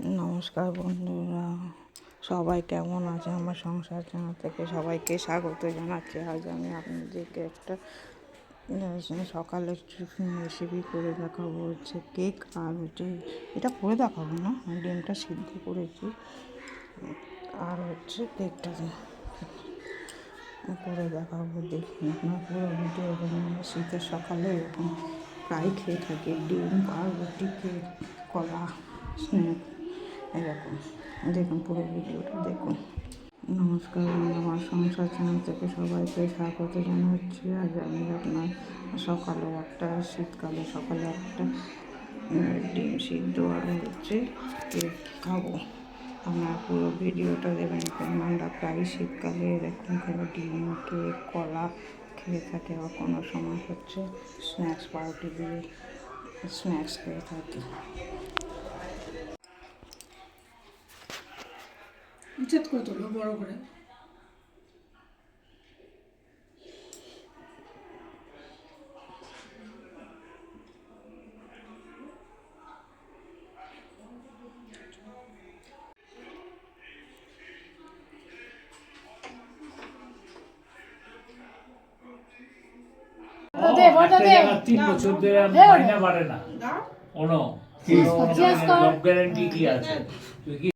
নমস্কার বন্ধুরা, সবাই কেমন আছে? আমার সংসার চ্যানেল থেকে সবাইকে স্বাগত জানাচ্ছি। আজ আমি আপনাদেরকে একটা সকালের টিফিন রেসিপি করে দেখাবো। হচ্ছে কেক, আর হচ্ছে এটা করে দেখাবো না, ডিমটা সিদ্ধ করেছি, আর হচ্ছে কেকটা করে দেখাবো। দেখুন আপনার পুরো ভিডিও। শীতের সকালে এরকম প্রায় খেয়ে থাকি ডিম, পাউরুটি, কেক, কলা, স্ন্যাক এরকম। দেখুন পুরো ভিডিওটা দেখুন। নমস্কার, আমার সংসার চ্যানেল থেকে সবাইকে স্বাগত জানাচ্ছি। আজ আমি আপনার শীতকালে সকালে একটা ডিম সিদ্ধ আর হচ্ছে কেক খাবো। আপনার পুরো ভিডিওটা দেবেন, কারণ আমরা প্রায় শীতকালে এরকম করে ডিম, কেক, কলা খেয়ে থাকি, বা কোনো সময় হচ্ছে স্ন্যাক্স, পাউরুটি দিয়ে স্ন্যাক্স খেয়ে থাকি। উচ্ছেদ করে তুলবো বড় করে। তিন বছর ধরে মাইনা বাড়ে না। জব গ্যারান্টি কি আছে?